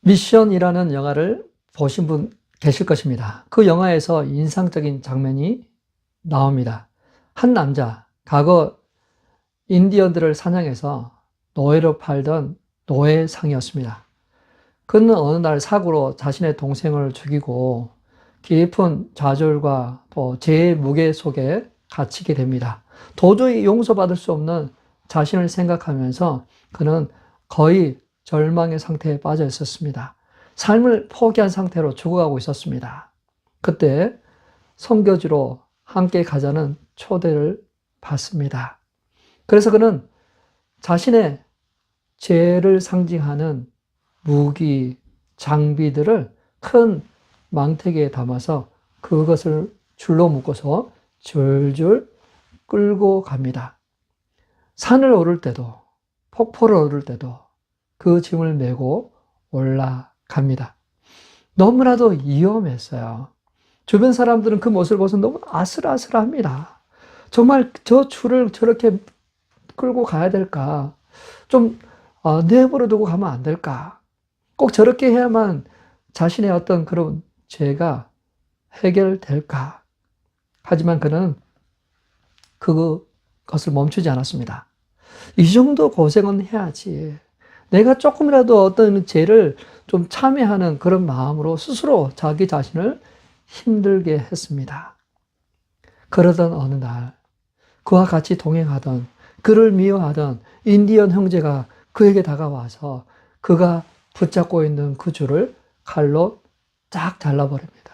미션이라는 영화를 보신 분 계실 것입니다. 그 영화에서 인상적인 장면이 나옵니다. 한 남자, 과거 인디언들을 사냥해서 노예로 팔던 노예상이었습니다. 그는 어느 날 사고로 자신의 동생을 죽이고 깊은 좌절과 또 죄의 무게 속에 갇히게 됩니다. 도저히 용서받을 수 없는 자신을 생각하면서 그는 거의 절망의 상태에 빠져 있었습니다. 삶을 포기한 상태로 죽어가고 있었습니다. 그때 선교지로 함께 가자는 초대를 받습니다. 그래서 그는 자신의 죄를 상징하는 무기, 장비들을 큰 망태기에 담아서 그것을 줄로 묶어서 줄줄 끌고 갑니다. 산을 오를 때도, 폭포를 오를 때도 그 짐을 메고 올라갑니다. 너무나도 위험했어요. 주변 사람들은 그 모습을 보면서 너무 아슬아슬합니다. 정말 저 줄을 저렇게 끌고 가야 될까? 좀 내버려 두고 가면 안 될까? 꼭 저렇게 해야만 자신의 어떤 그런 죄가 해결될까? 하지만 그는 그것을 멈추지 않았습니다. 이 정도 고생은 해야지. 내가 조금이라도 어떤 죄를 좀 참회하는 그런 마음으로 스스로 자기 자신을 힘들게 했습니다. 그러던 어느 날 그와 같이 동행하던, 그를 미워하던 인디언 형제가 그에게 다가와서 그가 붙잡고 있는 그 줄을 칼로 쫙 잘라버립니다.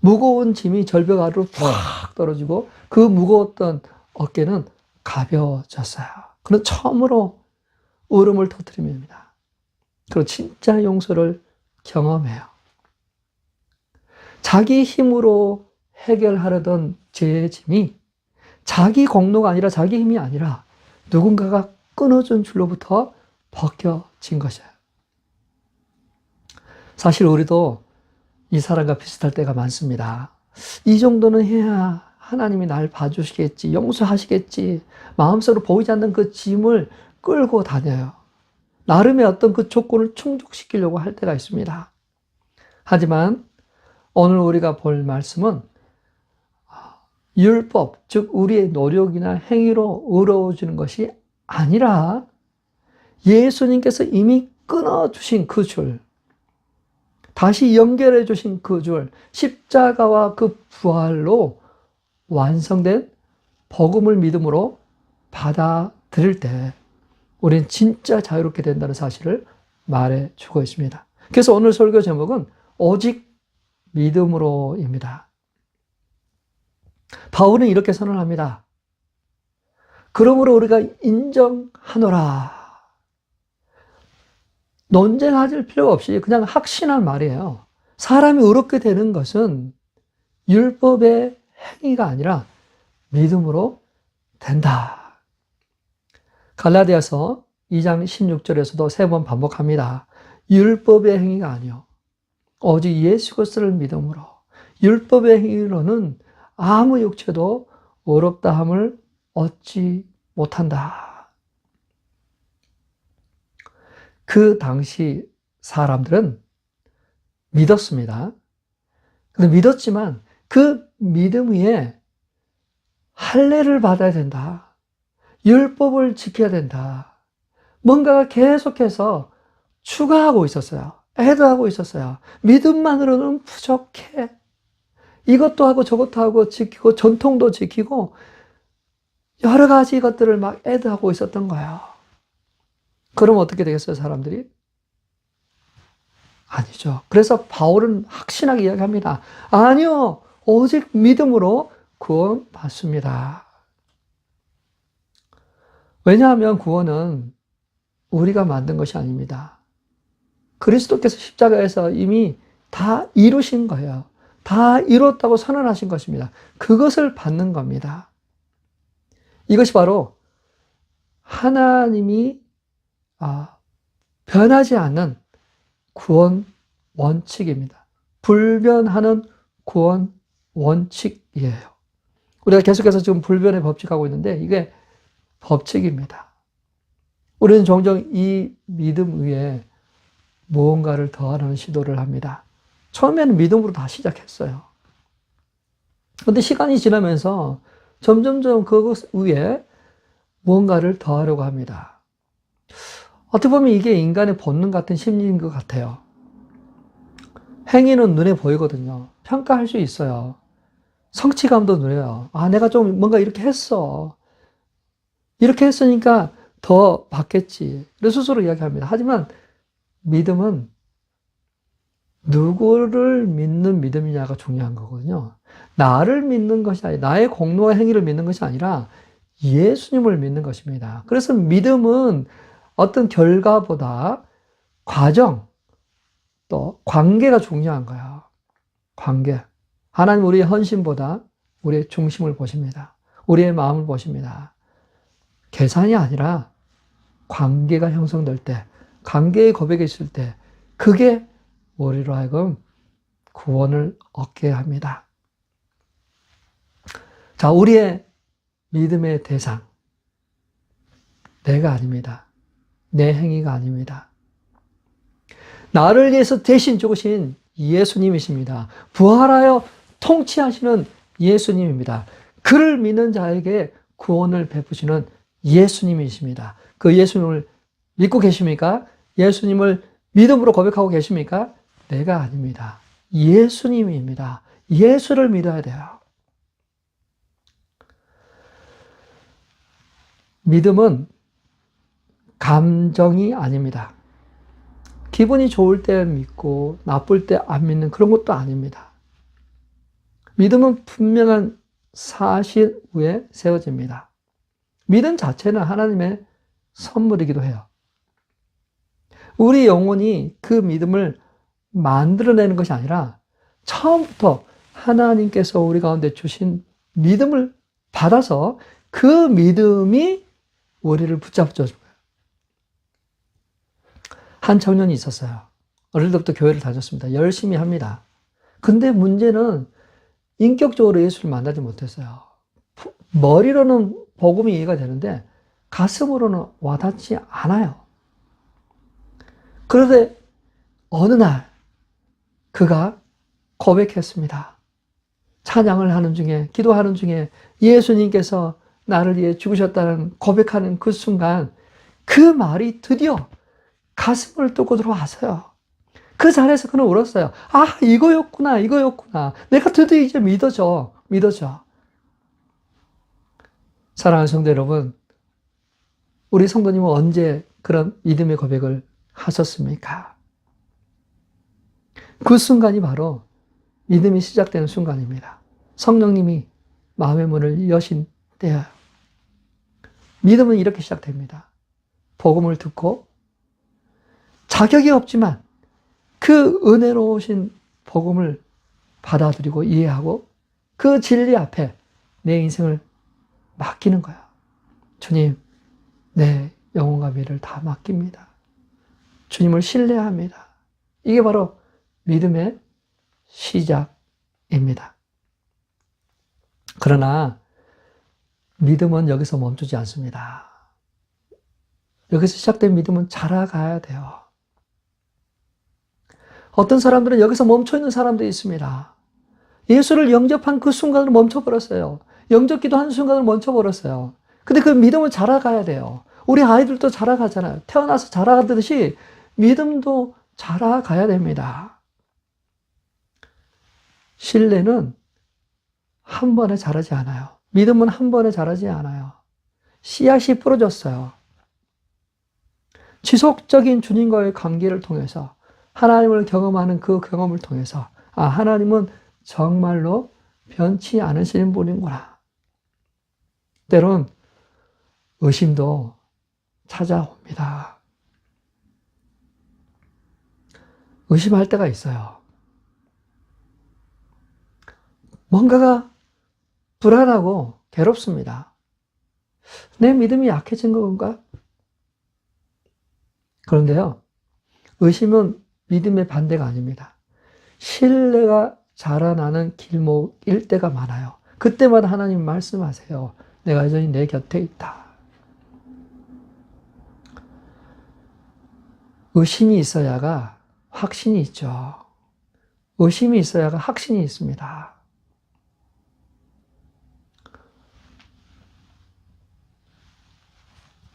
무거운 짐이 절벽 아래로 팍 떨어지고 그 무거웠던 어깨는 가벼워졌어요. 그는 처음으로 울음을 터뜨립니다. 그리고 진짜 용서를 경험해요. 자기 힘으로 해결하려던 죄의 짐이 자기 공로가 아니라 자기 힘이 아니라 누군가가 끊어준 줄로부터 벗겨진 것이에요. 사실 우리도 이 사람과 비슷할 때가 많습니다. 이 정도는 해야 하나님이 날 봐주시겠지, 용서하시겠지, 마음속으로 보이지 않는 그 짐을 끌고 다녀요. 나름의 어떤 그 조건을 충족시키려고 할 때가 있습니다. 하지만 오늘 우리가 볼 말씀은 율법, 즉 우리의 노력이나 행위로 의로워지는 것이 아니라 예수님께서 이미 끊어주신 그 줄, 다시 연결해 주신 그 줄, 십자가와 그 부활로 완성된 복음을 믿음으로 받아들일 때 우리는 진짜 자유롭게 된다는 사실을 말해주고 있습니다. 그래서 오늘 설교 제목은 오직 믿음으로입니다. 바울은 이렇게 선언합니다. 그러므로 우리가 인정하노라. 논쟁할 필요가 없이 그냥 확신한 말이에요. 사람이 의롭게 되는 것은 율법의 행위가 아니라 믿음으로 된다. 갈라디아서 2장 16절에서도 3번 반복합니다. 율법의 행위가 아니요 오직 예수 그리스도를 믿음으로. 율법의 행위로는 아무 육체도 의롭다함을 얻지 못한다. 그 당시 사람들은 믿었습니다. 근데 믿었지만 그 믿음 위에 할례를 받아야 된다. 율법을 지켜야 된다. 뭔가가 계속해서 추가하고 있었어요. 애도하고 있었어요. 믿음만으로는 부족해. 이것도 하고 저것도 하고 지키고 전통도 지키고 여러 가지 것들을 막 애도하고 있었던 거예요. 그럼 어떻게 되겠어요, 사람들이? 아니죠. 그래서 바울은 확신하게 이야기합니다. 아니요, 오직 믿음으로 구원받습니다. 왜냐하면 구원은 우리가 만든 것이 아닙니다. 그리스도께서 십자가에서 이미 다 이루신 거예요. 다 이뤘다고 선언하신 것입니다. 그것을 받는 겁니다. 이것이 바로 하나님이 변하지 않는 구원 원칙입니다. 불변하는 구원 원칙이에요. 우리가 계속해서 지금 불변의 법칙하고 있는데 이게 법칙입니다. 우리는 종종 이 믿음 위에 무언가를 더하는 시도를 합니다. 처음에는 믿음으로 다 시작했어요. 그런데 시간이 지나면서 점점점 그것 위에 무언가를 더하려고 합니다. 어떻게 보면 이게 인간의 본능 같은 심리인 것 같아요. 행위는 눈에 보이거든요. 평가할 수 있어요. 성취감도 누려요. 아, 내가 좀 뭔가 이렇게 했어. 이렇게 했으니까 더 받겠지. 스스로 이야기합니다. 하지만 믿음은 누구를 믿는 믿음이냐가 중요한 거거든요. 나를 믿는 것이 아니라, 나의 공로와 행위를 믿는 것이 아니라 예수님을 믿는 것입니다. 그래서 믿음은 어떤 결과보다 과정, 또 관계가 중요한 거야. 관계. 하나님 우리의 헌신보다 우리의 중심을 보십니다. 우리의 마음을 보십니다. 계산이 아니라 관계가 형성될 때, 관계의 고백이 있을 때, 그게 우리로 하여금 구원을 얻게 합니다. 자, 우리의 믿음의 대상. 내가 아닙니다. 내 행위가 아닙니다. 나를 위해서 대신 죽으신 예수님이십니다. 부활하여 통치하시는 예수님입니다. 그를 믿는 자에게 구원을 베푸시는 예수님이십니다. 그 예수님을 믿고 계십니까? 예수님을 믿음으로 고백하고 계십니까? 내가 아닙니다. 예수님입니다. 예수를 믿어야 돼요. 믿음은 감정이 아닙니다. 기분이 좋을 때 믿고 나쁠 때 안 믿는 그런 것도 아닙니다. 믿음은 분명한 사실 위에 세워집니다. 믿음 자체는 하나님의 선물이기도 해요. 우리 영혼이 그 믿음을 만들어내는 것이 아니라 처음부터 하나님께서 우리 가운데 주신 믿음을 받아서 그 믿음이 우리를 붙잡죠. 한 청년이 있었어요. 어릴 때부터 교회를 다녔습니다. 열심히 합니다. 근데 문제는 인격적으로 예수를 만나지 못했어요. 머리로는 복음이 이해가 되는데 가슴으로는 와닿지 않아요. 그런데 어느 날 그가 고백했습니다. 찬양을 하는 중에, 기도하는 중에 예수님께서 나를 위해 죽으셨다는 고백하는 그 순간 그 말이 드디어 가슴을 뚫고 들어와서요. 그 자리에서 그는 울었어요. 아, 이거였구나, 이거였구나. 내가 드디어 이제 믿어져. 사랑하는 성도 여러분, 우리 성도님은 언제 그런 믿음의 고백을 하셨습니까? 그 순간이 바로 믿음이 시작되는 순간입니다. 성령님이 마음의 문을 여신 때예요. 믿음은 이렇게 시작됩니다. 복음을 듣고 자격이 없지만 그 은혜로우신 복음을 받아들이고 이해하고 그 진리 앞에 내 인생을 맡기는 거야. 주님, 내 영혼과 미래를 다 맡깁니다. 주님을 신뢰합니다. 이게 바로 믿음의 시작입니다. 그러나 믿음은 여기서 멈추지 않습니다. 여기서 시작된 믿음은 자라가야 돼요. 어떤 사람들은 여기서 멈춰있는 사람도 있습니다. 예수를 영접한 그 순간을 멈춰버렸어요. 영접기도 한 순간을 멈춰버렸어요. 근데 그 믿음을 자라가야 돼요. 우리 아이들도 자라가잖아요. 태어나서 자라가듯이 믿음도 자라가야 됩니다. 신뢰는 한 번에 자라지 않아요. 믿음은 한 번에 자라지 않아요. 씨앗이 뿌려졌어요. 지속적인 주님과의 관계를 통해서 하나님을 경험하는 그 경험을 통해서 아, 하나님은 정말로 변치 않으시는 분이구나. 때론 의심도 찾아옵니다. 의심할 때가 있어요. 뭔가가 불안하고 괴롭습니다. 내 믿음이 약해진 건가? 그런데요, 의심은 믿음의 반대가 아닙니다. 신뢰가 자라나는 길목일 때가 많아요. 그때마다 하나님 말씀하세요. 내가 여전히 내 곁에 있다. 의심이 있어야가 확신이 있죠. 의심이 있어야 확신이 있습니다.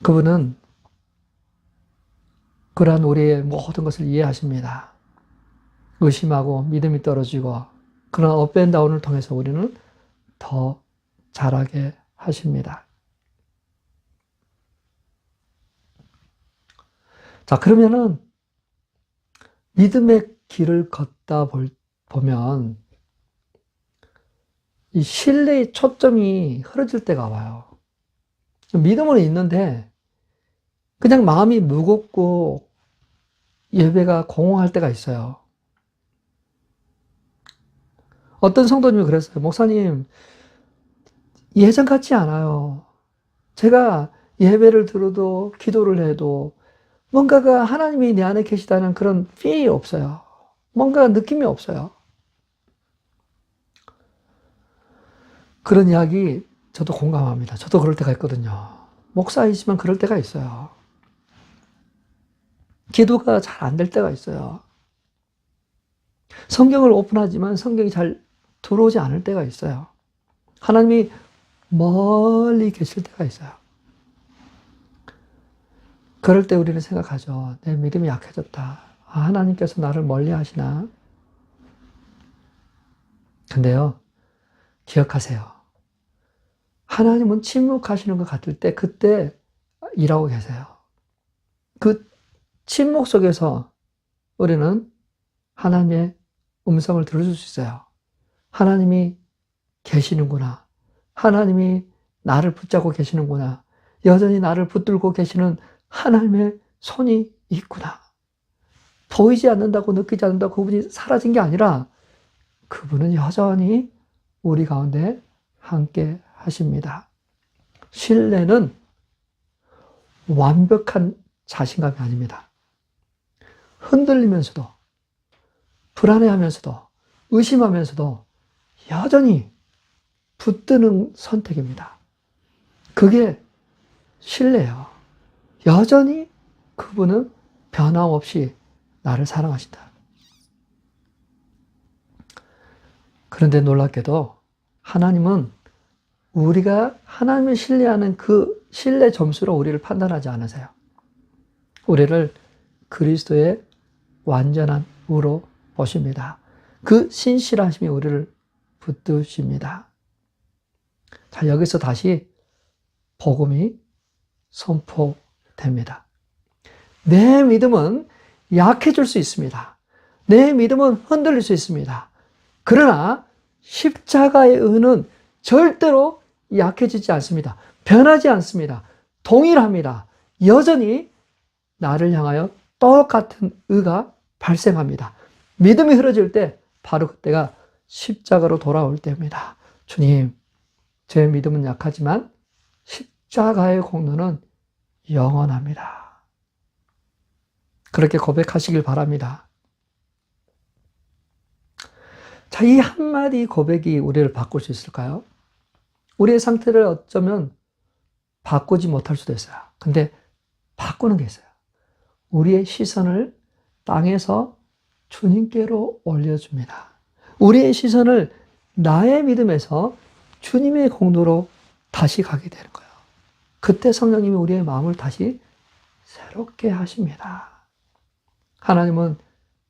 그분은 그러한 우리의 모든 것을 이해하십니다. 의심하고 믿음이 떨어지고 그런 업앤다운을 통해서 우리는 더 잘하게 하십니다. 자, 그러면은 믿음의 길을 걷다 보면 이 신뢰의 초점이 흐려질 때가 와요. 믿음은 있는데 그냥 마음이 무겁고 예배가 공허할 때가 있어요. 어떤 성도님이 그랬어요. 목사님, 예전 같지 않아요. 제가 예배를 들어도 기도를 해도 뭔가가 하나님이 내 안에 계시다는 그런 feel이 없어요. 뭔가 느낌이 없어요. 그런 이야기 저도 공감합니다. 저도 그럴 때가 있거든요. 목사이지만 그럴 때가 있어요. 기도가 잘 안 될 때가 있어요. 성경을 오픈하지만 성경이 잘 들어오지 않을 때가 있어요. 하나님이 멀리 계실 때가 있어요. 그럴 때 우리는 생각하죠. 내 믿음이 약해졌다. 아, 하나님께서 나를 멀리 하시나? 근데요, 기억하세요. 하나님은 침묵하시는 것 같을 때 그때 일하고 계세요. 그 침묵 속에서 우리는 하나님의 음성을 들을 수 있어요. 하나님이 계시는구나. 하나님이 나를 붙잡고 계시는구나. 여전히 나를 붙들고 계시는 하나님의 손이 있구나. 보이지 않는다고 느끼지 않는다고 그분이 사라진 게 아니라 그분은 여전히 우리 가운데 함께 하십니다. 신뢰는 완벽한 자신감이 아닙니다. 흔들리면서도 불안해하면서도 의심하면서도 여전히 붙드는 선택입니다. 그게 신뢰예요. 여전히 그분은 변함없이 나를 사랑하신다. 그런데 놀랍게도 하나님은 우리가 하나님을 신뢰하는 그 신뢰 점수로 우리를 판단하지 않으세요. 우리를 그리스도의 완전한 우로 보십니다. 그 신실하심이 우리를 붙드십니다. 자, 여기서 다시 복음이 선포됩니다. 내 믿음은 약해질 수 있습니다. 내 믿음은 흔들릴 수 있습니다. 그러나 십자가의 은은 절대로 약해지지 않습니다. 변하지 않습니다. 동일합니다. 여전히 나를 향하여 똑같은 의가 발생합니다. 믿음이 흐려질 때 바로 그때가 십자가로 돌아올 때입니다. 주님, 제 믿음은 약하지만 십자가의 공로는 영원합니다. 그렇게 고백하시길 바랍니다. 자, 이 한마디 고백이 우리를 바꿀 수 있을까요? 우리의 상태를 어쩌면 바꾸지 못할 수도 있어요. 근데 바꾸는 게 있어요. 우리의 시선을 땅에서 주님께로 올려줍니다. 우리의 시선을 나의 믿음에서 주님의 공로로 다시 가게 되는 거예요. 그때 성령님이 우리의 마음을 다시 새롭게 하십니다. 하나님은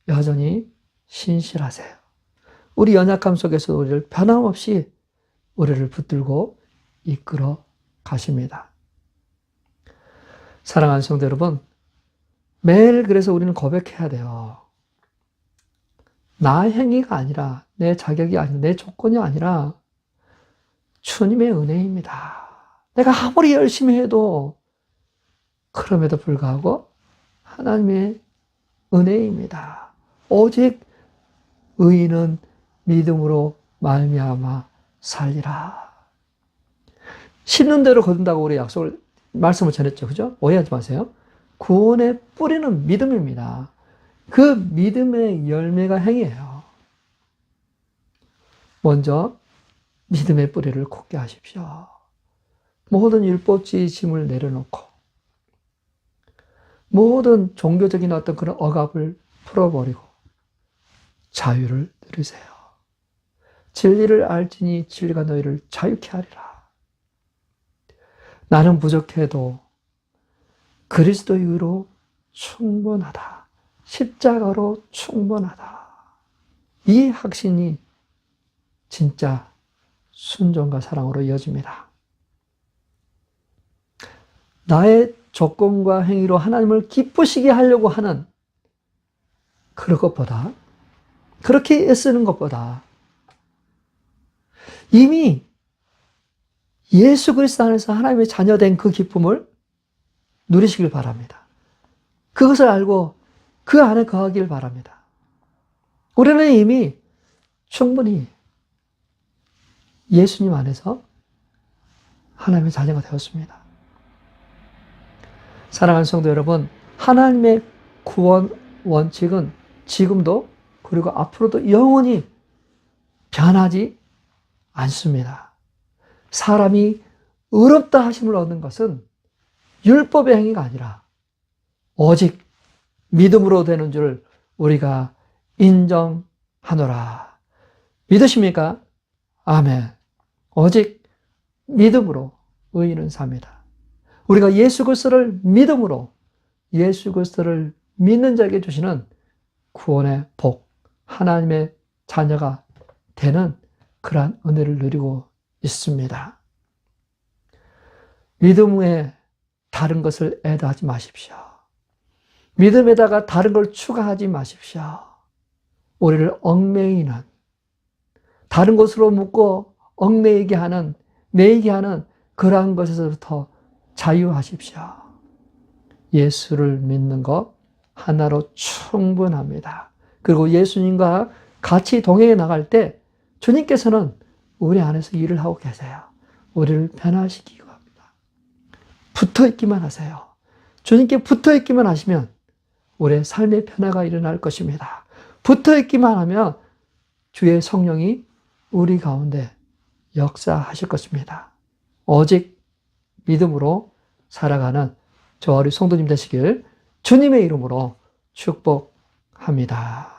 여전히 신실하세요. 우리 연약함 속에서 우리를 변함없이 우리를 붙들고 이끌어 가십니다. 사랑하는 성도 여러분, 매일 그래서 우리는 고백해야 돼요. 나의 행위가 아니라, 내 자격이 아니라, 내 조건이 아니라 주님의 은혜입니다. 내가 아무리 열심히 해도 그럼에도 불구하고 하나님의 은혜입니다. 오직 의인은 믿음으로 말미암아 살리라. 심는 대로 거둔다고 우리 말씀을 전했죠. 그죠? 오해하지 마세요. 구원의 뿌리는 믿음입니다. 그 믿음의 열매가 행위예요. 먼저 믿음의 뿌리를 굳게 하십시오. 모든 율법주의 짐을 내려놓고 모든 종교적인 어떤 그런 억압을 풀어버리고 자유를 누리세요. 진리를 알지니 진리가 너희를 자유케 하리라. 나는 부족해도 그리스도의 의로 충분하다. 십자가로 충분하다. 이 확신이 진짜 순종과 사랑으로 이어집니다. 나의 조건과 행위로 하나님을 기쁘시게 하려고 하는 그런 것보다, 그렇게 애쓰는 것보다 이미 예수 그리스도 안에서 하나님의 자녀된 그 기쁨을 누리시길 바랍니다. 그것을 알고 그 안에 거하길 바랍니다. 우리는 이미 충분히 예수님 안에서 하나님의 자녀가 되었습니다. 사랑하는 성도 여러분, 하나님의 구원 원칙은 지금도 그리고 앞으로도 영원히 변하지 않습니다. 사람이 의롭다 하심을 얻는 것은 율법의 행위가 아니라 오직 믿음으로 되는 줄 우리가 인정하노라. 믿으십니까? 아멘. 오직 믿음으로 의인은 삽니다. 우리가 예수 그리스도를 믿음으로 예수 그리스도를 믿는 자에게 주시는 구원의 복, 하나님의 자녀가 되는 그러한 은혜를 누리고 있습니다. 믿음에 다른 것을 애도하지 마십시오. 믿음에다가 다른 걸 추가하지 마십시오. 우리를 얽매이는, 다른 것으로 묶고 얽매이게 하는, 매이게 하는 그러한 것에서부터 자유하십시오. 예수를 믿는 것 하나로 충분합니다. 그리고 예수님과 같이 동행해 나갈 때 주님께서는 우리 안에서 일을 하고 계세요. 우리를 변화시키고 합니다. 붙어 있기만 하세요. 주님께 붙어 있기만 하시면 우리의 삶의 변화가 일어날 것입니다. 붙어 있기만 하면 주의 성령이 우리 가운데 역사하실 것입니다. 오직 믿음으로 살아가는 저와 우리 성도님 되시길 주님의 이름으로 축복합니다.